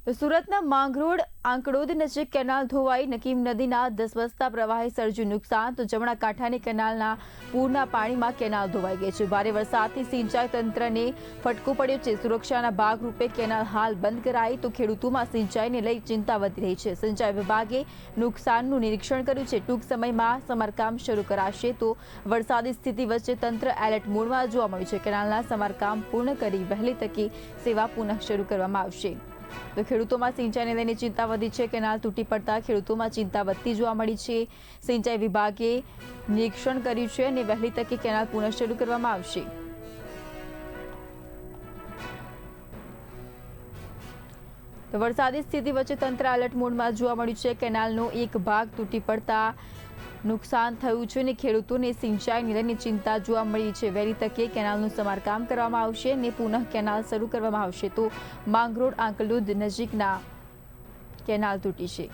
તો સુરતના માંગરોળ આંકડોદ નજીક કેનાલ ધોવાઈ નકીમ નદીના ધસમસતા પ્રવાહે સર્જ્યું નુકસાન. તો જમણા કાંઠાની કેનાલના પૂરના પાણીમાં કેનાલ ધોવાઈ ગઈ છે. ભારે વરસાદથી સિંચાઈ તંત્રને ફટકો પડ્યો છે. સુરક્ષાના ભાગરૂપે કેનાલ હાલ બંધ કરાઈ. તો ખેડૂતોમાં સિંચાઈને લઈ ચિંતા વધી રહી છે. સિંચાઈ વિભાગે નુકસાનનું નિરીક્ષણ કર્યું છે. ટૂંક સમયમાં સમારકામ શરૂ કરાશે. તો વરસાદી સ્થિતિ વચ્ચે તંત્ર એલર્ટ મોડમાં જોવા મળ્યું છે. કેનાલના સમારકામ પૂર્ણ કરી વહેલી તકે સેવા પુનઃ શરૂ કરવામાં આવશે. તો ખેડૂતોમાં સિંચાઈને લઈને ચિંતા વધી છે. કેનાલ તૂટી પડતા ખેડૂતોમાં ચિંતા વધતી જોવા મળી છે. સિંચાઈ વિભાગે નિરીક્ષણ કર્યું છે અને વહેલી તકે કેનાલ પુનઃ શરૂ કરવામાં આવશે. તો વરસાદી સ્થિતિ વચ્ચે તંત્ર એલર્ટ મોડમાં જોવા મળ્યું છે. કેનાલનો એક ભાગ તૂટી પડતા નુકસાન થયું છે અને ખેડૂતોને સિંચાઈને લઈને ચિંતા જોવા મળી છે. વહેલી તકે કેનાલનું સમારકામ કરવામાં આવશે અને પુનઃ કેનાલ શરૂ કરવામાં આવશે. તો માંગરોળ આંકડોદ નજીકના કેનાલ તૂટી છે.